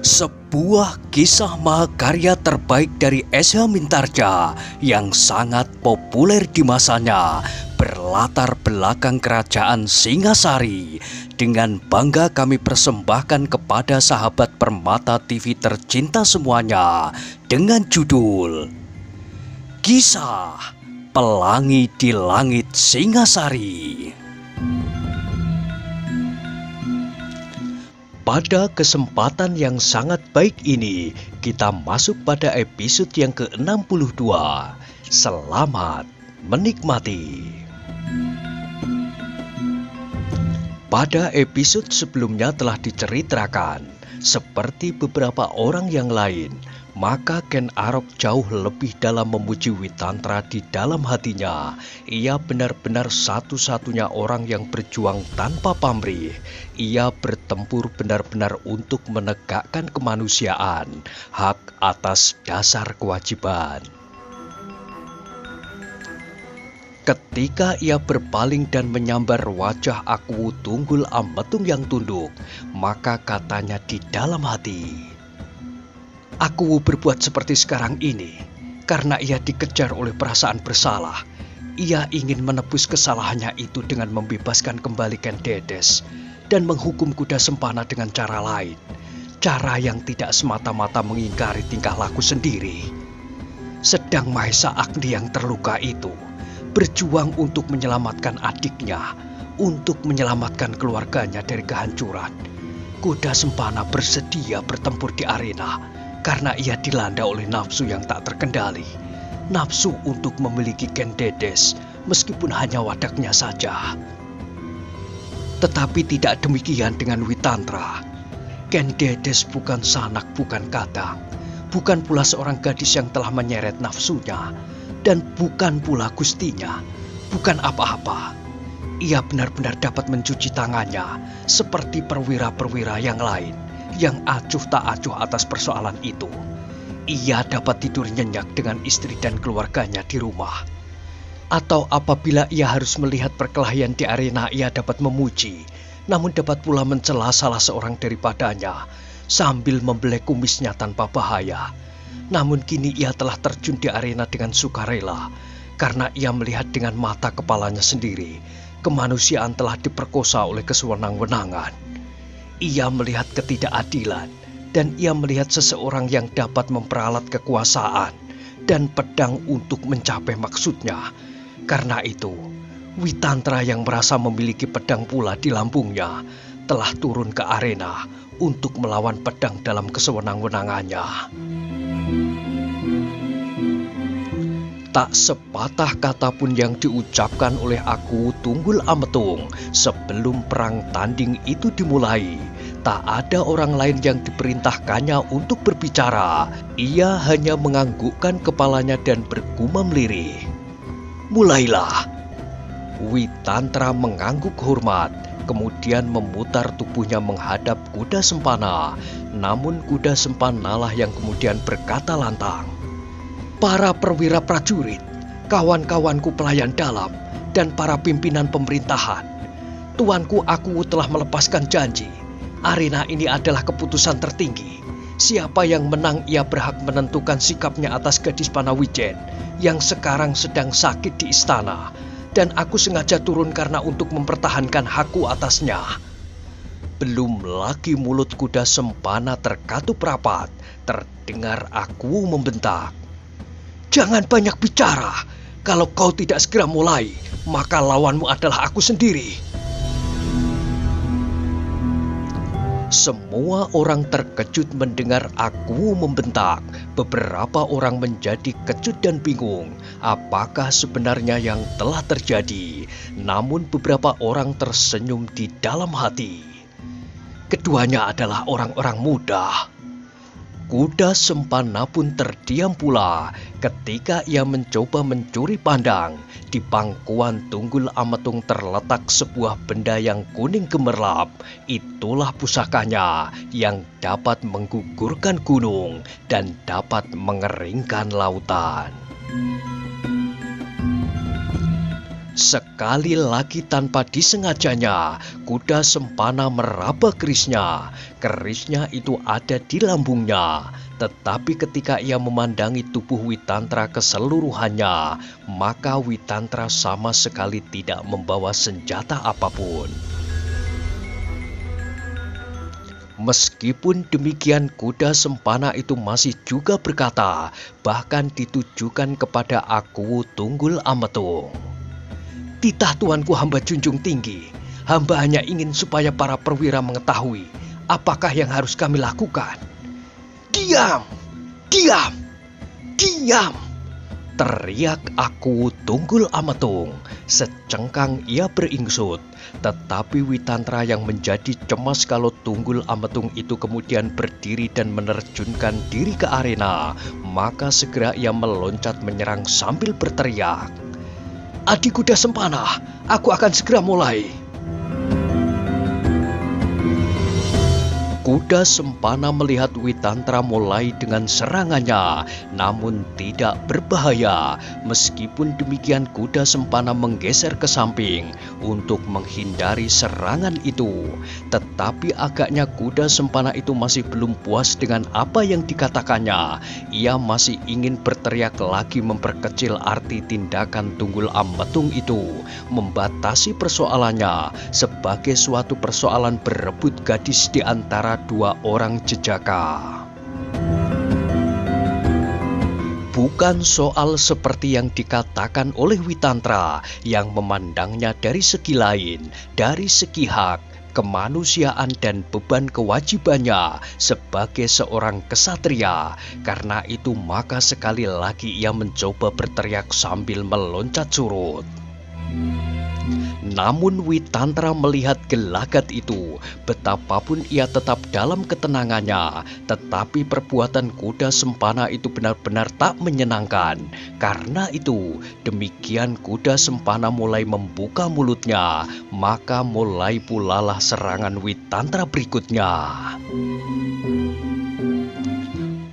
Sebuah kisah mahakarya terbaik dari S.H. Mintarja yang sangat populer di masanya berlatar belakang kerajaan Singasari. Dengan bangga kami persembahkan kepada sahabat Permata TV tercinta semuanya dengan judul Kisah Pelangi di Langit Singasari. Pada kesempatan yang sangat baik ini, kita masuk pada episode yang ke-62. Selamat menikmati. Pada episode sebelumnya telah diceritakan, seperti beberapa orang yang lain, maka Ken Arok jauh lebih dalam memuji Witantra di dalam hatinya. Ia benar-benar satu-satunya orang yang berjuang tanpa pamrih. Ia bertempur benar-benar untuk menegakkan kemanusiaan, hak atas dasar kewajiban. Ketika ia berpaling dan menyambar wajah Aku Tunggul Ametung yang tunduk, maka katanya di dalam hati, "Aku berbuat seperti sekarang ini karena ia dikejar oleh perasaan bersalah. Ia ingin menebus kesalahannya itu dengan membebaskan kembali Ken Dedes dan menghukum kuda sempana dengan cara lain. Cara yang tidak semata-mata mengingkari tingkah laku sendiri. Sedang Mahesa Agni yang terluka itu berjuang untuk menyelamatkan adiknya, untuk menyelamatkan keluarganya dari kehancuran. Kuda sempana bersedia bertempur di arena karena ia dilanda oleh nafsu yang tak terkendali. Nafsu untuk memiliki Ken Dedes meskipun hanya wadaknya saja. Tetapi tidak demikian dengan Witantra. Ken Dedes bukan sanak, bukan kadang. Bukan pula seorang gadis yang telah menyeret nafsunya. Dan bukan pula gustinya. Bukan apa-apa. Ia benar-benar dapat mencuci tangannya seperti perwira-perwira yang lain yang acuh tak acuh atas persoalan itu. Ia dapat tidur nyenyak dengan istri dan keluarganya di rumah. Atau apabila ia harus melihat perkelahian di arena, ia dapat memuji, namun dapat pula mencela salah seorang daripadanya sambil membelai kumisnya tanpa bahaya. Namun kini ia telah terjun di arena dengan sukarela karena ia melihat dengan mata kepalanya sendiri kemanusiaan telah diperkosa oleh kesewenang-wenangan. Ia melihat ketidakadilan dan ia melihat seseorang yang dapat memperalat kekuasaan dan pedang untuk mencapai maksudnya. Karena itu, Witantra yang merasa memiliki pedang pula di lambungnya telah turun ke arena untuk melawan pedang dalam kesewenang-wenangannya. Tak sepatah kata pun yang diucapkan oleh Aku Tunggul Ametung sebelum perang tanding itu dimulai. Tak ada orang lain yang diperintahkannya untuk berbicara. Ia hanya menganggukkan kepalanya dan bergumam lirih. Mulailah. Witantra mengangguk hormat, kemudian memutar tubuhnya menghadap kuda sempana. Namun kuda sempanalah yang kemudian berkata lantang, "Para perwira prajurit, kawan-kawanku pelayan dalam, dan para pimpinan pemerintahan. Tuanku Aku telah melepaskan janji. Arena ini adalah keputusan tertinggi. Siapa yang menang ia berhak menentukan sikapnya atas gadis Panawijen yang sekarang sedang sakit di istana. Dan aku sengaja turun karena untuk mempertahankan hakku atasnya." Belum lagi mulut kuda sempana terkatup rapat, terdengar Aku membentak, "Jangan banyak bicara. Kalau kau tidak segera mulai, maka lawanmu adalah aku sendiri." Semua orang terkejut mendengar Aku membentak. Beberapa orang menjadi kejut dan bingung apakah sebenarnya yang telah terjadi. Namun beberapa orang tersenyum di dalam hati. Keduanya adalah orang-orang muda. Kuda sempana pun terdiam pula ketika ia mencoba mencuri pandang. Di pangkuan Tunggul Ametung terletak sebuah benda yang kuning gemerlap. Itulah pusakanya yang dapat menggugurkan gunung dan dapat mengeringkan lautan. Sekali lagi tanpa disengajanya, kuda sempana meraba kerisnya. Kerisnya itu ada di lambungnya. Tetapi ketika ia memandangi tubuh Witantra keseluruhannya, maka Witantra sama sekali tidak membawa senjata apapun. Meskipun demikian, kuda sempana itu masih juga berkata, bahkan ditujukan kepada Aku Tunggul Ametung. "Titah tuanku hamba junjung tinggi, hamba hanya ingin supaya para perwira mengetahui apakah yang harus kami lakukan." "Diam! Diam! Diam!" teriak Aku Tunggul Ametung. Secengkang ia beringsut, tetapi Witantra yang menjadi cemas kalau Tunggul Ametung itu kemudian berdiri dan menerjunkan diri ke arena, maka segera ia meloncat menyerang sambil berteriak, "Adik kuda sempana, aku akan segera mulai." Kuda sempana melihat Witantra mulai dengan serangannya, namun tidak berbahaya. Meskipun demikian, kuda sempana menggeser ke samping untuk menghindari serangan itu. Tetapi agaknya kuda sempana itu masih belum puas dengan apa yang dikatakannya. Ia masih ingin berteriak lagi memperkecil arti tindakan Tunggul Ametung itu, membatasi persoalannya sebagai suatu persoalan berebut gadis di antara dua orang jejaka. Bukan soal seperti yang dikatakan oleh Witantra yang memandangnya dari segi lain, dari segi hak, kemanusiaan dan beban kewajibannya sebagai seorang kesatria. Karena itu maka sekali lagi ia mencoba berteriak sambil meloncat surut. Namun Witantra melihat gelagat itu, betapapun ia tetap dalam ketenangannya, tetapi perbuatan kuda sempana itu benar-benar tak menyenangkan. Karena itu, demikian kuda sempana mulai membuka mulutnya, maka mulai pulalah serangan Witantra berikutnya.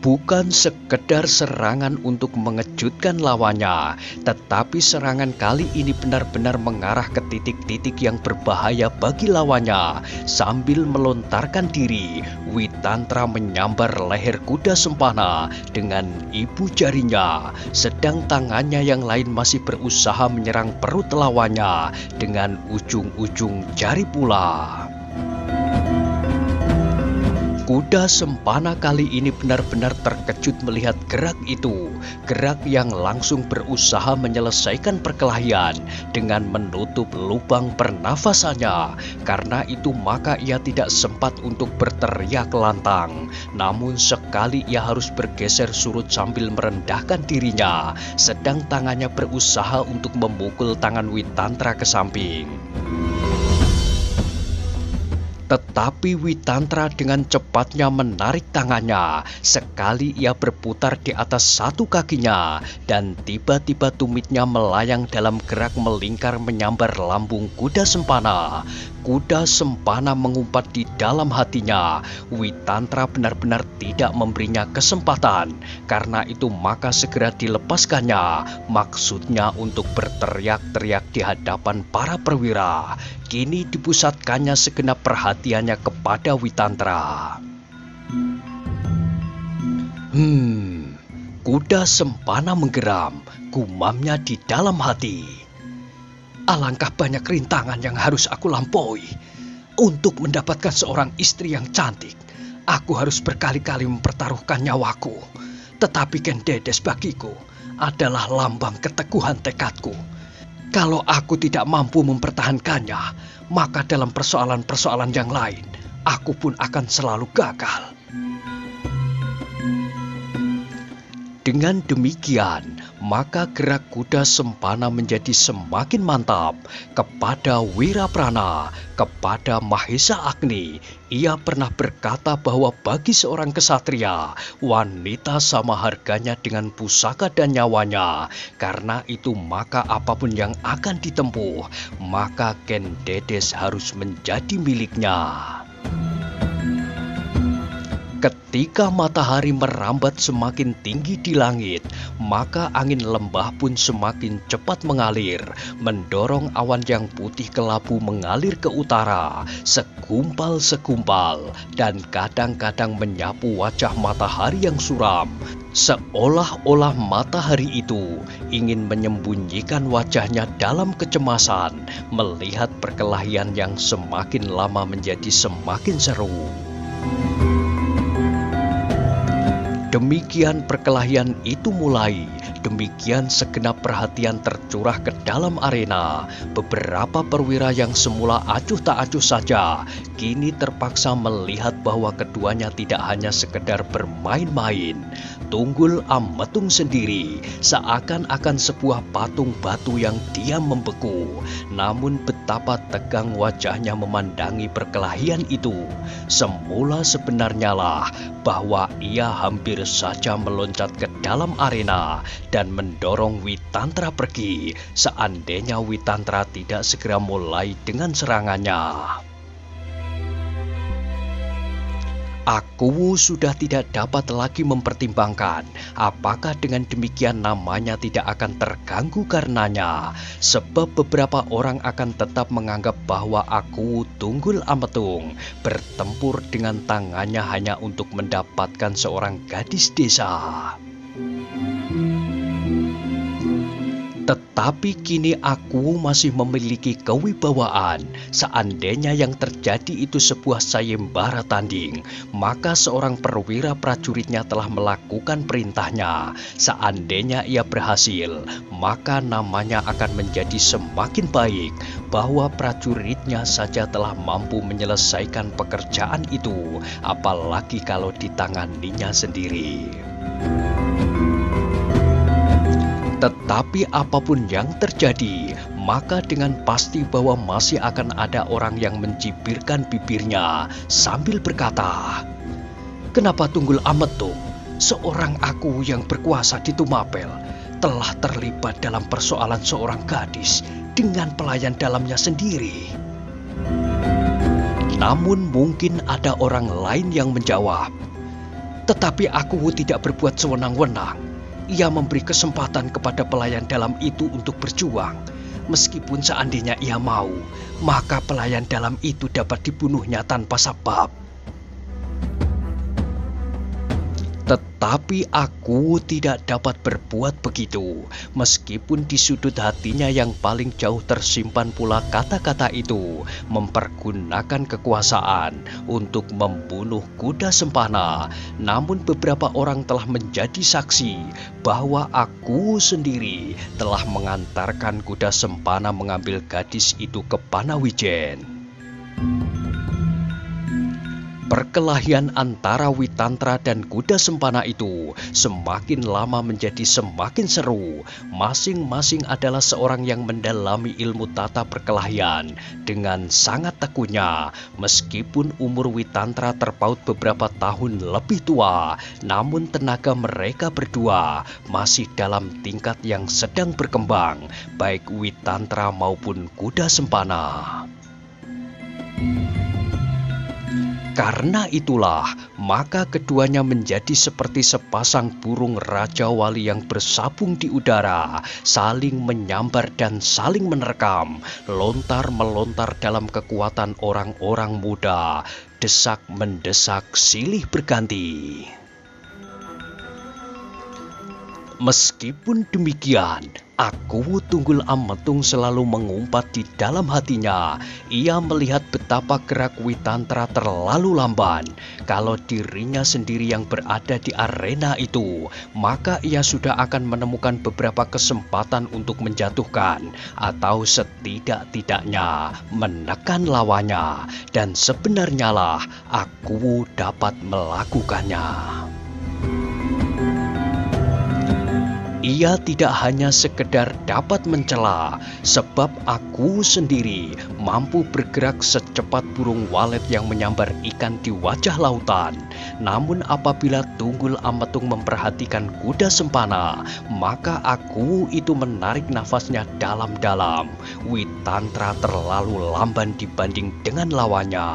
Bukan sekedar serangan untuk mengejutkan lawannya, tetapi serangan kali ini benar-benar mengarah ke titik-titik yang berbahaya bagi lawannya. Sambil melontarkan diri, Witantra menyambar leher kuda sempana dengan ibu jarinya, sedang tangannya yang lain masih berusaha menyerang perut lawannya dengan ujung-ujung jari pula. Kuda sempana kali ini benar-benar terkejut melihat gerak itu, gerak yang langsung berusaha menyelesaikan perkelahian dengan menutup lubang pernafasannya. Karena itu maka ia tidak sempat untuk berteriak lantang, namun sekali ia harus bergeser surut sambil merendahkan dirinya, sedang tangannya berusaha untuk memukul tangan Witantra ke samping. Tetapi Witantra dengan cepatnya menarik tangannya. Sekali ia berputar di atas satu kakinya, dan tiba-tiba tumitnya melayang dalam gerak melingkar menyambar lambung kuda sempana. Kuda sempana mengumpat di dalam hatinya. Witantra benar-benar tidak memberinya kesempatan. Karena itu maka segera dilepaskannya. Maksudnya untuk berteriak-teriak di hadapan para perwira. Kini dipusatkannya segenap perhatiannya kepada Witantra. Kuda sempana menggeram, gumamnya di dalam hati. Alangkah banyak rintangan yang harus aku lampaui. Untuk mendapatkan seorang istri yang cantik, aku harus berkali-kali mempertaruhkan nyawaku. Tetapi Ken Dedes bagiku adalah lambang keteguhan tekadku. Kalau aku tidak mampu mempertahankannya, maka dalam persoalan-persoalan yang lain, aku pun akan selalu gagal. Dengan demikian, maka gerak kuda sempana menjadi semakin mantap. Kepada Wiraprana, kepada Mahesa Agni, ia pernah berkata bahwa bagi seorang kesatria, wanita sama harganya dengan pusaka dan nyawanya. Karena itu maka apapun yang akan ditempuh, maka Ken Dedes harus menjadi miliknya. Ketika matahari merambat semakin tinggi di langit, maka angin lembah pun semakin cepat mengalir, mendorong awan yang putih kelabu mengalir ke utara, segumpal-segumpal, dan kadang-kadang menyapu wajah matahari yang suram. Seolah-olah matahari itu ingin menyembunyikan wajahnya dalam kecemasan, melihat perkelahian yang semakin lama menjadi semakin seru. Demikian perkelahian itu mulai. Demikian segenap perhatian tercurah ke dalam arena. Beberapa perwira yang semula acuh tak acuh saja, kini terpaksa melihat bahwa keduanya tidak hanya sekedar bermain-main. Tunggul Ametung sendiri seakan-akan sebuah patung batu yang diam membeku. Namun betapa tegang wajahnya memandangi perkelahian itu. Semula sebenarnya lah bahwa ia hampir saja meloncat ke dalam arena dan mendorong Witantra pergi seandainya Witantra tidak segera mulai dengan serangannya. Aku sudah tidak dapat lagi mempertimbangkan apakah dengan demikian namanya tidak akan terganggu karenanya, sebab beberapa orang akan tetap menganggap bahwa aku Tunggul Ametung bertempur dengan tangannya hanya untuk mendapatkan seorang gadis desa. Tetapi kini aku masih memiliki kewibawaan. Seandainya yang terjadi itu sebuah sayembara tanding, maka seorang perwira prajuritnya telah melakukan perintahnya. Seandainya ia berhasil, maka namanya akan menjadi semakin baik, bahwa prajuritnya saja telah mampu menyelesaikan pekerjaan itu, apalagi kalau ditanganinya sendiri. Tetapi apapun yang terjadi, maka dengan pasti bahwa masih akan ada orang yang mencibirkan bibirnya sambil berkata, "Kenapa Tunggul Ametung, seorang aku yang berkuasa di Tumapel, telah terlibat dalam persoalan seorang gadis dengan pelayan dalamnya sendiri?" Namun mungkin ada orang lain yang menjawab, "Tetapi aku tidak berbuat sewenang-wenang. Ia memberi kesempatan kepada pelayan dalam itu untuk berjuang. Meskipun seandainya ia mau, maka pelayan dalam itu dapat dibunuhnya tanpa sebab." Tetapi aku tidak dapat berbuat begitu, meskipun di sudut hatinya yang paling jauh tersimpan pula kata-kata itu, mempergunakan kekuasaan untuk membunuh kuda sempana. Namun beberapa orang telah menjadi saksi bahwa aku sendiri telah mengantarkan kuda sempana mengambil gadis itu ke Panawijen. Perkelahian antara Witantra dan kuda sempana itu semakin lama menjadi semakin seru. Masing-masing adalah seorang yang mendalami ilmu tata perkelahian dengan sangat tekunya. Meskipun umur Witantra terpaut beberapa tahun lebih tua, namun tenaga mereka berdua masih dalam tingkat yang sedang berkembang, baik Witantra maupun kuda sempana. Karena itulah, maka keduanya menjadi seperti sepasang burung raja wali yang bersabung di udara, saling menyambar dan saling menerkam, lontar-melontar dalam kekuatan orang-orang muda, desak-mendesak silih berganti. Meskipun demikian, aku Tunggul Ametung selalu mengumpat di dalam hatinya. Ia melihat betapa gerak Witantra terlalu lamban. Kalau dirinya sendiri yang berada di arena itu, maka ia sudah akan menemukan beberapa kesempatan untuk menjatuhkan atau setidak-tidaknya menekan lawannya. Dan sebenarnya lah aku dapat melakukannya. Ia tidak hanya sekedar dapat mencela, sebab aku sendiri mampu bergerak secepat burung walet yang menyambar ikan di wajah lautan. Namun apabila Tunggul Ametung memperhatikan kuda sempana, maka aku itu menarik nafasnya dalam-dalam. Witantra terlalu lamban dibanding dengan lawannya.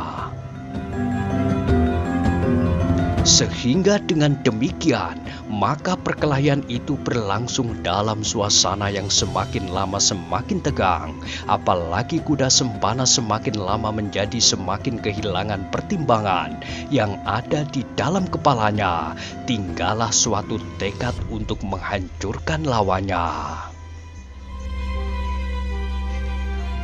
Sehingga dengan demikian, maka perkelahian itu berlangsung dalam suasana yang semakin lama semakin tegang. Apalagi kuda sempana semakin lama menjadi semakin kehilangan pertimbangan yang ada di dalam kepalanya. Tinggallah suatu tekad untuk menghancurkan lawannya.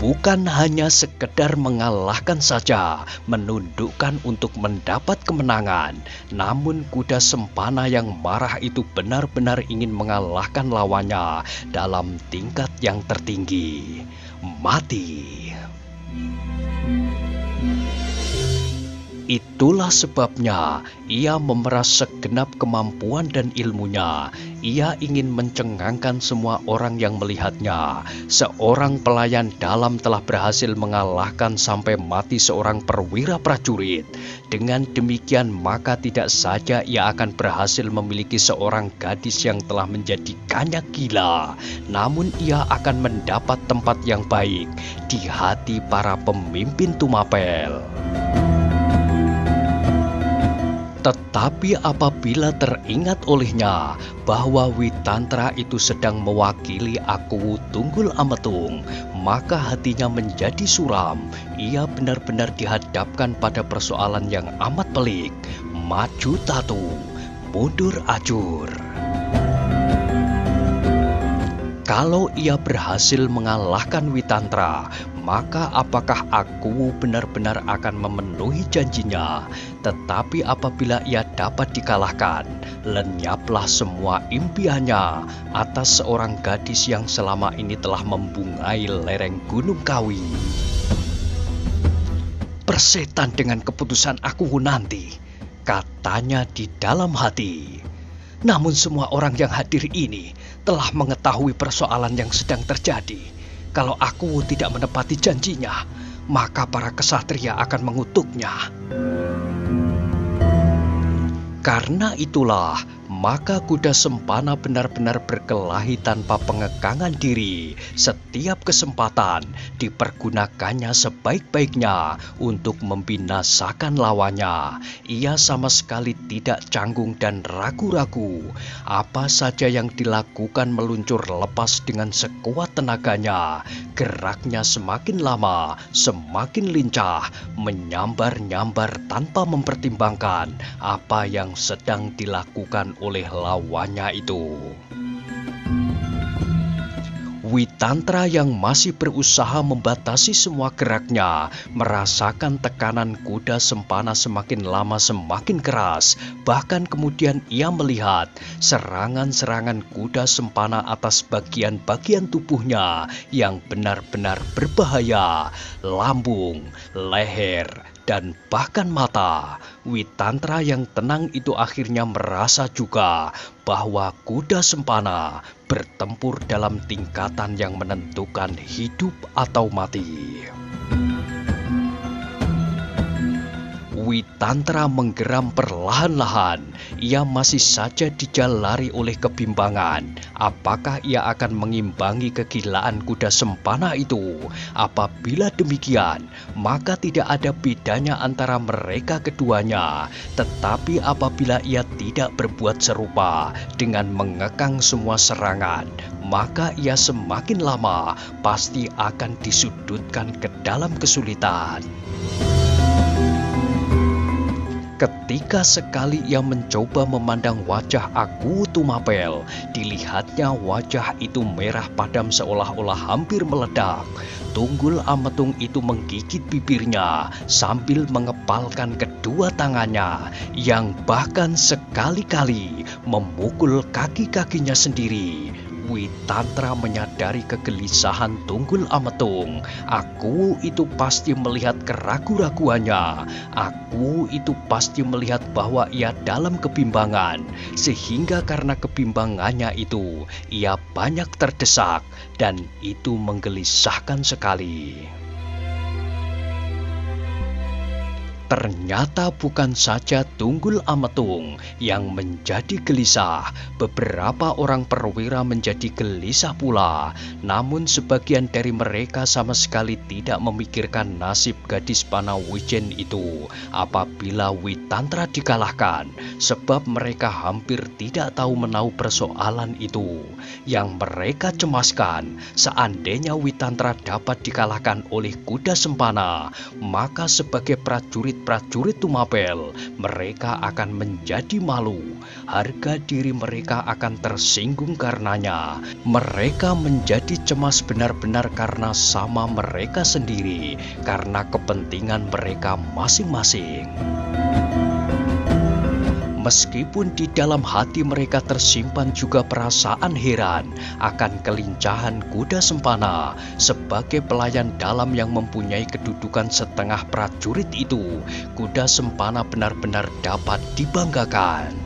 Bukan hanya sekedar mengalahkan saja, menundukkan untuk mendapat kemenangan. Namun kuda sempana yang marah itu benar-benar ingin mengalahkan lawannya dalam tingkat yang tertinggi, mati. Itulah sebabnya ia memeras segenap kemampuan dan ilmunya. Ia ingin mencengangkan semua orang yang melihatnya. Seorang pelayan dalam telah berhasil mengalahkan sampai mati seorang perwira prajurit. Dengan demikian maka tidak saja ia akan berhasil memiliki seorang gadis yang telah menjadikannya gila, namun ia akan mendapat tempat yang baik di hati para pemimpin Tumapel. Tetapi apabila teringat olehnya bahwa Witantra itu sedang mewakili Akuwu Tunggul Ametung, maka hatinya menjadi suram. Ia benar-benar dihadapkan pada persoalan yang amat pelik. Maju tatu, mundur acur. Kalau ia berhasil mengalahkan Witantra, maka apakah Akuwu benar-benar akan memenuhi janjinya? Tetapi apabila ia dapat dikalahkan, lenyaplah semua impiannya atas seorang gadis yang selama ini telah membungai lereng Gunung Kawi. Persetan dengan keputusan Akuwu nanti, katanya di dalam hati. Namun semua orang yang hadir ini telah mengetahui persoalan yang sedang terjadi. Kalau Akuwu tidak menepati janjinya, maka para kesatria akan mengutuknya. Karena itulah, maka kuda sempana benar-benar berkelahi tanpa pengekangan diri. Setiap kesempatan dipergunakannya sebaik-baiknya untuk membinasakan lawannya. Ia sama sekali tidak canggung dan ragu-ragu. Apa saja yang dilakukan meluncur lepas dengan sekuat tenaganya. Geraknya semakin lama, semakin lincah, menyambar-nyambar tanpa mempertimbangkan apa yang sedang dilakukan oleh lawannya itu. Witantra yang masih berusaha membatasi semua geraknya, merasakan tekanan kuda sempana semakin lama semakin keras. Bahkan kemudian ia melihat serangan-serangan kuda sempana atas bagian-bagian tubuhnya yang benar-benar berbahaya. Lambung, leher, dan bahkan mata. Witantra yang tenang itu akhirnya merasa juga bahwa kuda sempana bertempur dalam tingkatan yang menentukan hidup atau mati. Witantra menggeram perlahan-lahan. Ia masih saja dijalari oleh kebimbangan. Apakah ia akan mengimbangi kegilaan kuda sempana itu? Apabila demikian, maka tidak ada bedanya antara mereka keduanya. Tetapi apabila ia tidak berbuat serupa dengan mengekang semua serangan, maka ia semakin lama pasti akan disudutkan ke dalam kesulitan. Ketika sekali ia mencoba memandang wajah Akuwu Tumapel, dilihatnya wajah itu merah padam seolah-olah hampir meledak. Tunggul Ametung itu menggigit bibirnya sambil mengepalkan kedua tangannya yang bahkan sekali-kali memukul kaki-kakinya sendiri. Witantra menyadari kegelisahan Tunggul Ametung. Akuwu itu pasti melihat keraguan-raguannya. Akuwu itu pasti melihat bahwa ia dalam kebimbangan. Sehingga karena kebimbangannya itu, ia banyak terdesak dan itu menggelisahkan sekali. Ternyata bukan saja Tunggul Ametung yang menjadi gelisah, beberapa orang perwira menjadi gelisah pula. Namun sebagian dari mereka sama sekali tidak memikirkan nasib gadis Panawijen itu apabila Witantra dikalahkan, sebab mereka hampir tidak tahu menahu persoalan itu. Yang mereka cemaskan, seandainya Witantra dapat dikalahkan oleh kuda Sempana, maka sebagai prajurit Tumapel, mereka akan menjadi malu. Harga diri mereka akan tersinggung karenanya. Mereka menjadi cemas benar-benar karena sama mereka sendiri, karena kepentingan mereka masing-masing. Meskipun di dalam hati mereka tersimpan juga perasaan heran akan kelincahan kuda Sempana sebagai pelayan dalam yang mempunyai kedudukan setengah prajurit itu, kuda Sempana benar-benar dapat dibanggakan.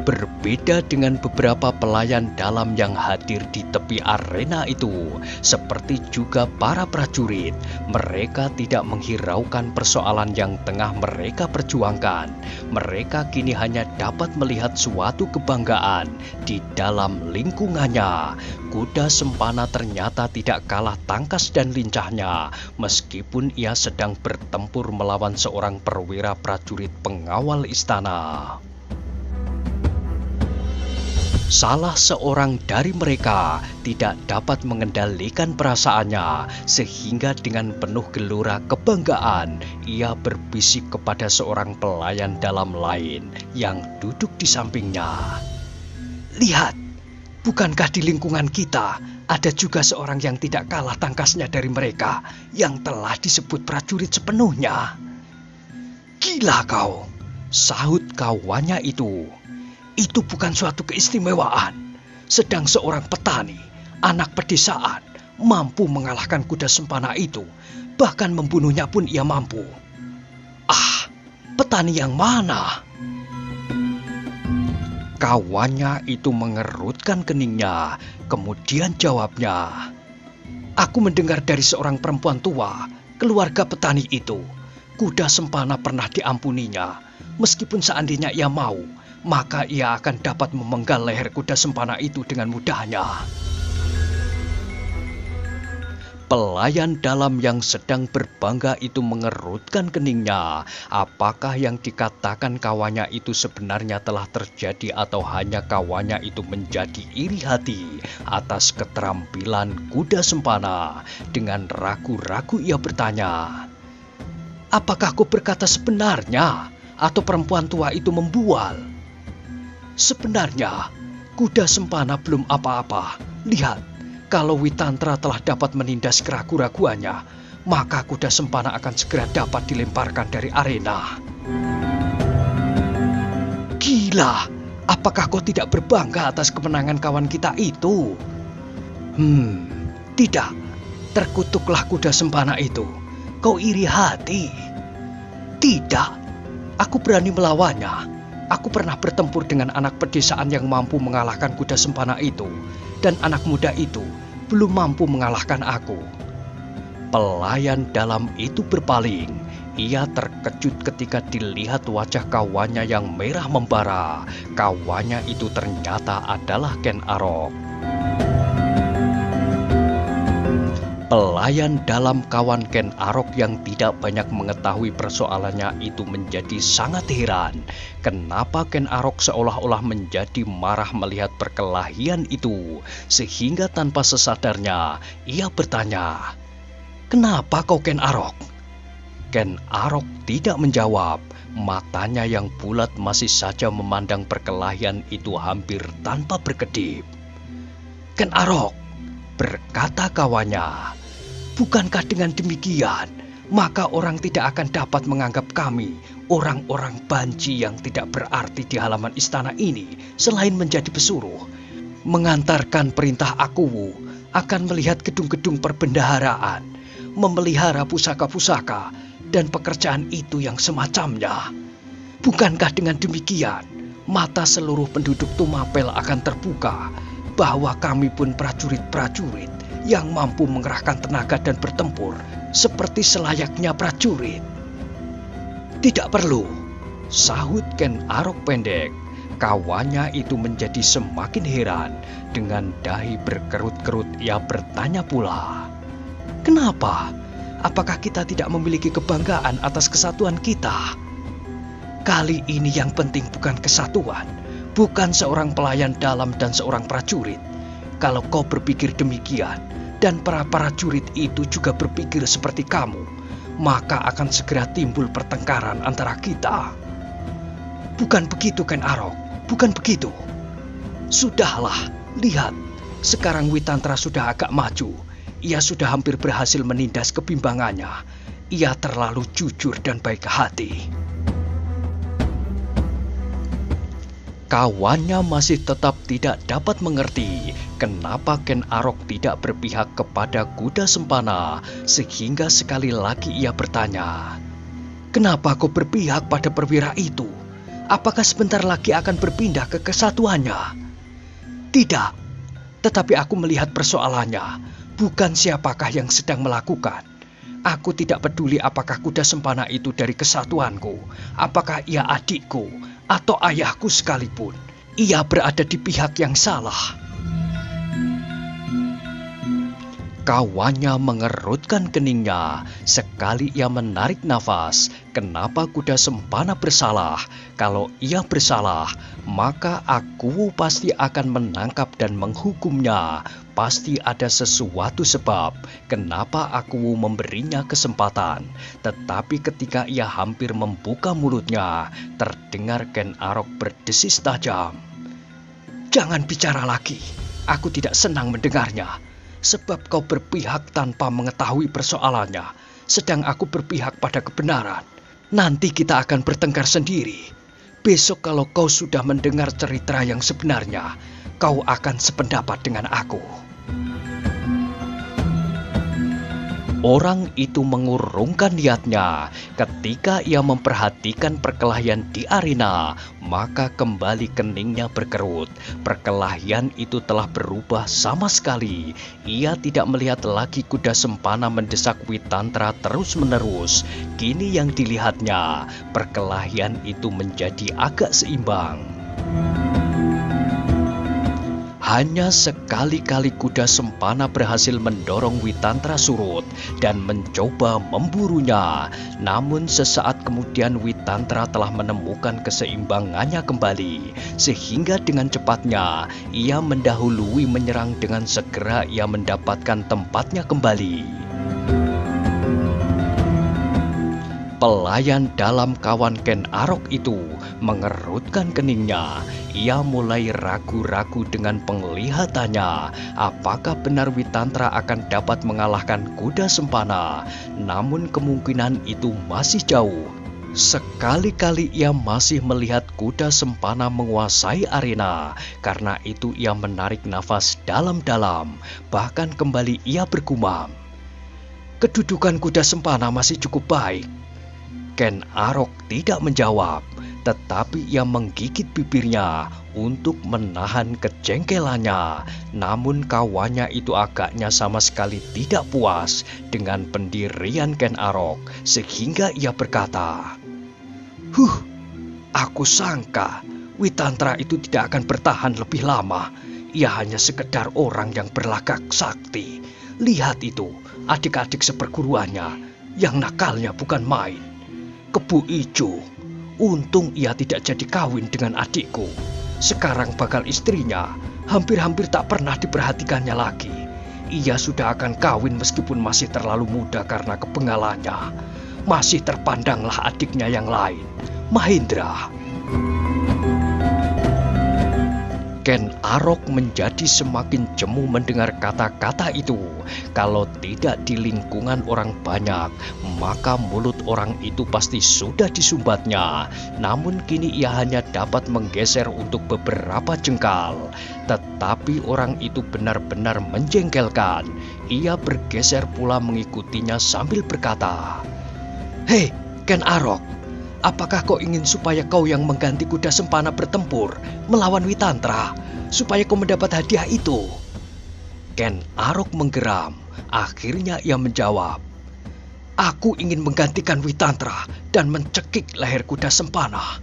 Berbeda dengan beberapa pelayan dalam yang hadir di tepi arena itu, seperti juga para prajurit, mereka tidak menghiraukan persoalan yang tengah mereka perjuangkan. Mereka kini hanya dapat melihat suatu kebanggaan di dalam lingkungannya. Kuda Sempana ternyata tidak kalah tangkas dan lincahnya, meskipun ia sedang bertempur melawan seorang perwira prajurit pengawal istana. Salah seorang dari mereka tidak dapat mengendalikan perasaannya, sehingga dengan penuh gelora kebanggaan ia berbisik kepada seorang pelayan dalam lain yang duduk di sampingnya. "Lihat, bukankah di lingkungan kita ada juga seorang yang tidak kalah tangkasnya dari mereka yang telah disebut prajurit sepenuhnya?" "Gila kau," sahut kawannya itu. "Itu bukan suatu keistimewaan. Sedang seorang petani, anak pedesaan, mampu mengalahkan kuda Sempana itu. Bahkan membunuhnya pun ia mampu." "Ah, petani yang mana?" Kawannya itu mengerutkan keningnya, kemudian jawabnya, "Aku mendengar dari seorang perempuan tua, keluarga petani itu. Kuda Sempana pernah diampuninya. Meskipun seandainya ia mau, maka ia akan dapat memenggal leher kuda Sempana itu dengan mudahnya." Pelayan dalam yang sedang berbangga itu mengerutkan keningnya. Apakah yang dikatakan kawannya itu sebenarnya telah terjadi atau hanya kawannya itu menjadi iri hati atas keterampilan kuda Sempana? Dengan ragu-ragu ia bertanya, "Apakah kau berkata sebenarnya atau perempuan tua itu membual?" "Sebenarnya, kuda Sempana belum apa-apa. Lihat, kalau Witantra telah dapat menindas keraguan-raguannya, maka kuda Sempana akan segera dapat dilemparkan dari arena." "Gila, apakah kau tidak berbangga atas kemenangan kawan kita itu?" Tidak. Terkutuklah kuda Sempana itu. Kau iri hati." "Tidak, aku berani melawannya. Aku pernah bertempur dengan anak pedesaan yang mampu mengalahkan kuda Sempana itu, dan anak muda itu belum mampu mengalahkan aku." Pelayan dalam itu berpaling. Ia terkejut ketika dilihat wajah kawannya yang merah membara. Kawannya itu ternyata adalah Ken Arok. Pelayan dalam kawan Ken Arok yang tidak banyak mengetahui persoalannya itu menjadi sangat heran. Kenapa Ken Arok seolah-olah menjadi marah melihat perkelahian itu, sehingga tanpa sesadarnya ia bertanya, "Kenapa kau Ken Arok?" Ken Arok tidak menjawab. Matanya yang bulat masih saja memandang perkelahian itu hampir tanpa berkedip. "Ken Arok," berkata kawannya, "bukankah dengan demikian maka orang tidak akan dapat menganggap kami orang-orang banci yang tidak berarti di halaman istana ini selain menjadi pesuruh, mengantarkan perintah Akuwu, akan melihat gedung-gedung perbendaharaan, memelihara pusaka-pusaka dan pekerjaan itu yang semacamnya. Bukankah dengan demikian mata seluruh penduduk Tumapel akan terbuka bahwa kami pun prajurit-prajurit yang mampu mengerahkan tenaga dan bertempur seperti selayaknya prajurit. Tidak perlu, sahut Ken Arok pendek. Kawannya itu menjadi semakin heran. Dengan dahi berkerut-kerut ia bertanya pula, kenapa? Apakah kita tidak memiliki kebanggaan atas kesatuan kita? Kali ini yang penting bukan kesatuan, bukan seorang pelayan dalam dan seorang prajurit. Kalau kau berpikir demikian, dan para prajurit itu juga berpikir seperti kamu, maka akan segera timbul pertengkaran antara kita. Bukan begitu, Ken Arok, bukan begitu. Sudahlah, lihat, sekarang Witantra sudah agak maju. Ia sudah hampir berhasil menindas kebimbangannya. Ia terlalu jujur dan baik hati. Kawannya masih tetap tidak dapat mengerti kenapa Ken Arok tidak berpihak kepada kuda sempana, sehingga sekali lagi ia bertanya, kenapa kau berpihak pada perwira itu? Apakah sebentar lagi akan berpindah ke kesatuannya? Tidak, tetapi aku melihat persoalannya, bukan siapakah yang sedang melakukan. Aku tidak peduli apakah kuda sempana itu dari kesatuanku, apakah ia adikku, atau ayahku sekalipun. Ia berada di pihak yang salah. Kawannya mengerutkan keningnya. Sekali ia menarik nafas. Kenapa kuda sempana bersalah? Kalau ia bersalah, maka aku pasti akan menangkap dan menghukumnya. Pasti ada sesuatu sebab kenapa aku memberinya kesempatan. Tetapi ketika ia hampir membuka mulutnya, terdengar Ken Arok berdesis tajam. Jangan bicara lagi. Aku tidak senang mendengarnya. Sebab kau berpihak tanpa mengetahui persoalannya, sedang aku berpihak pada kebenaran. Nanti kita akan bertengkar sendiri. Besok kalau kau sudah mendengar cerita yang sebenarnya, kau akan sependapat dengan aku. Orang itu mengurungkan niatnya. Ketika ia memperhatikan perkelahian di arena, maka kembali keningnya berkerut. Perkelahian itu telah berubah sama sekali. Ia tidak melihat lagi kuda sempana mendesak Witantra terus-menerus. Kini yang dilihatnya, perkelahian itu menjadi agak seimbang. Hanya sekali-kali kuda sempana berhasil mendorong Witantra surut dan mencoba memburunya. Namun sesaat kemudian Witantra telah menemukan keseimbangannya kembali. Sehingga dengan cepatnya ia mendahului menyerang, dengan segera ia mendapatkan tempatnya kembali. Pelayan dalam kawan Ken Arok itu mengerutkan keningnya. Ia mulai ragu-ragu dengan penglihatannya. Apakah benar Witantra akan dapat mengalahkan kuda sempana? Namun kemungkinan itu masih jauh. Sekali-kali ia masih melihat kuda sempana menguasai arena. Karena itu ia menarik nafas dalam-dalam. Bahkan kembali ia bergumam, kedudukan kuda sempana masih cukup baik. Ken Arok tidak menjawab, tetapi ia menggigit bibirnya untuk menahan kejengkelannya. Namun kawannya itu agaknya sama sekali tidak puas dengan pendirian Ken Arok, sehingga ia berkata, aku sangka Witantra itu tidak akan bertahan lebih lama. Ia hanya sekedar orang yang berlagak sakti. Lihat itu, adik-adik seperguruannya yang nakalnya bukan main. Kebu Ijo, untung ia tidak jadi kawin dengan adikku. Sekarang bakal istrinya hampir-hampir tak pernah diperhatikannya lagi. Ia sudah akan kawin meskipun masih terlalu muda karena kebengalannya. Masih terpandanglah adiknya yang lain, Mahendra. Ken Arok menjadi semakin jemu mendengar kata-kata itu. Kalau tidak di lingkungan orang banyak, maka mulut orang itu pasti sudah disumbatnya. Namun kini ia hanya dapat menggeser untuk beberapa jengkal. Tetapi orang itu benar-benar menjengkelkan. Ia bergeser pula mengikutinya sambil berkata, "Hei, Ken Arok, apakah kau ingin supaya kau yang mengganti kuda sempana bertempur melawan Witantra, supaya kau mendapat hadiah itu?" Ken Arok menggeram. Akhirnya ia menjawab, Aku ingin menggantikan Witantra dan mencekik leher kuda sempana.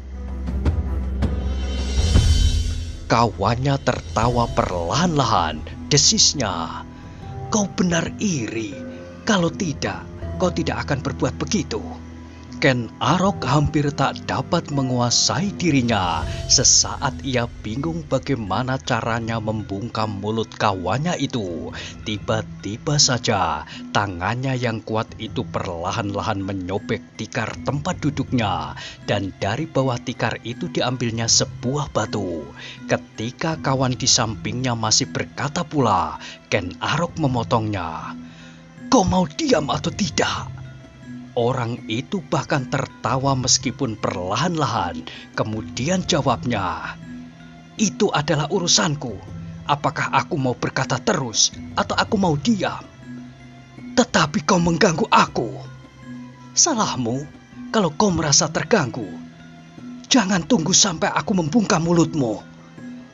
Kawannya tertawa perlahan-lahan, desisnya. Kau benar iri. Kalau tidak, kau tidak akan berbuat begitu. Ken Arok hampir tak dapat menguasai dirinya. Sesaat ia bingung bagaimana caranya membungkam mulut kawannya itu. Tiba-tiba saja tangannya yang kuat itu perlahan-lahan menyobek tikar tempat duduknya. Dan dari bawah tikar itu diambilnya sebuah batu. Ketika kawan di sampingnya masih berkata pula, Ken Arok memotongnya. Kau mau diam atau tidak? Orang itu bahkan tertawa meskipun perlahan-lahan. Kemudian jawabnya, itu adalah urusanku. Apakah aku mau berkata terus atau aku mau diam? Tetapi kau mengganggu aku. Salahmu kalau kau merasa terganggu. Jangan tunggu sampai aku membungkam mulutmu.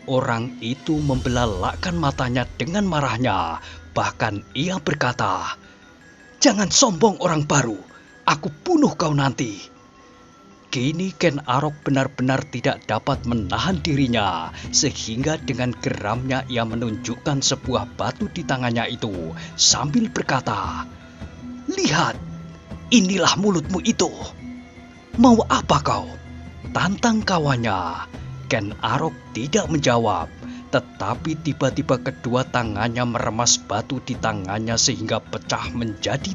Orang itu membelalakkan matanya dengan marahnya. Bahkan ia berkata, jangan sombong orang baru. Aku bunuh kau nanti. Kini Ken Arok benar-benar tidak dapat menahan dirinya. Sehingga dengan geramnya ia menunjukkan sebuah batu di tangannya itu. Sambil berkata, lihat, inilah mulutmu itu. Mau apa kau? Tantang kawannya. Ken Arok tidak menjawab. Tetapi tiba-tiba kedua tangannya meremas batu di tangannya sehingga pecah menjadi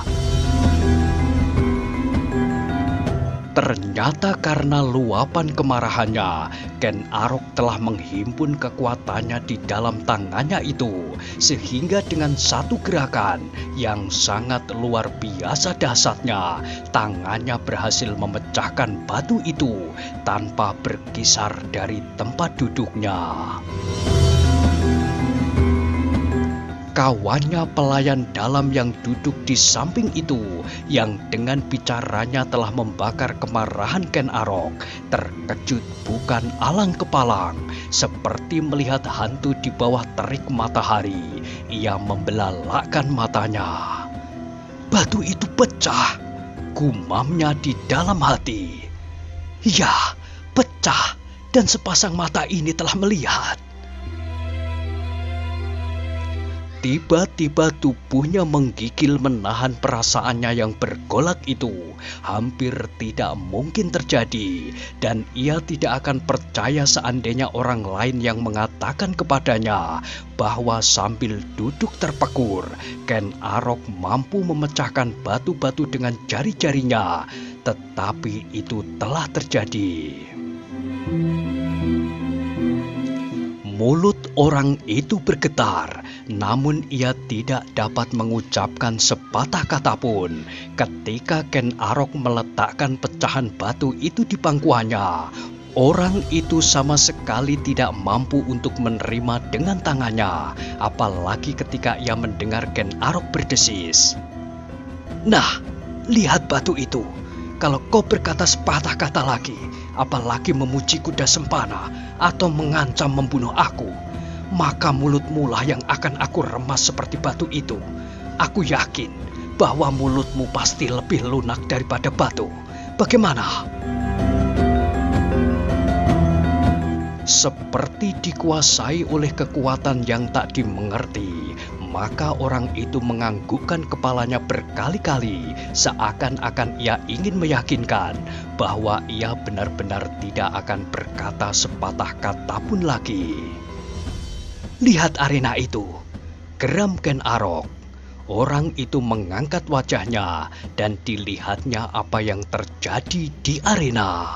3. Ternyata karena luapan kemarahannya, Ken Arok telah menghimpun kekuatannya di dalam tangannya itu. Sehingga dengan satu gerakan yang sangat luar biasa dahsyatnya, tangannya berhasil memecahkan batu itu tanpa berkisar dari tempat duduknya. Kawannya pelayan dalam yang duduk di samping itu, yang dengan bicaranya telah membakar kemarahan Ken Arok, terkejut bukan alang kepalang. Seperti melihat hantu di bawah terik matahari, ia membelalakkan matanya. Batu itu pecah, gumamnya di dalam hati. Ya, pecah, dan sepasang mata ini telah melihat. Tiba-tiba tubuhnya menggigil menahan perasaannya yang bergolak itu. Hampir tidak mungkin terjadi. Dan ia tidak akan percaya seandainya orang lain yang mengatakan kepadanya bahwa sambil duduk terpekur, Ken Arok mampu memecahkan batu-batu dengan jari-jarinya. Tetapi itu telah terjadi. Mulut orang itu bergetar, namun ia tidak dapat mengucapkan sepatah kata pun. Ketika Ken Arok meletakkan pecahan batu itu di pangkuannya, orang itu sama sekali tidak mampu untuk menerima dengan tangannya. Apalagi ketika ia mendengar Ken Arok berdesis. Nah, lihat batu itu. Kalau kau berkata sepatah kata lagi, apalagi memuji kuda sempana atau mengancam membunuh aku, maka mulutmu lah yang akan aku remas seperti batu itu. Aku yakin bahwa mulutmu pasti lebih lunak daripada batu. Bagaimana? Seperti dikuasai oleh kekuatan yang tak dimengerti, maka orang itu menganggukkan kepalanya berkali-kali, seakan-akan ia ingin meyakinkan bahwa ia benar-benar tidak akan berkata sepatah kata pun lagi. Lihat arena itu, geram Ken Arok. Orang itu mengangkat wajahnya dan dilihatnya apa yang terjadi di arena.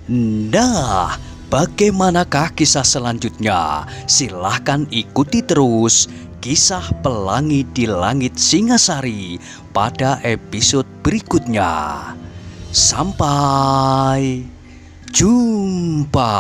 Nah, bagaimanakah kisah selanjutnya? Silahkan ikuti terus kisah Pelangi di Langit Singasari pada episode berikutnya. Sampai jumpa.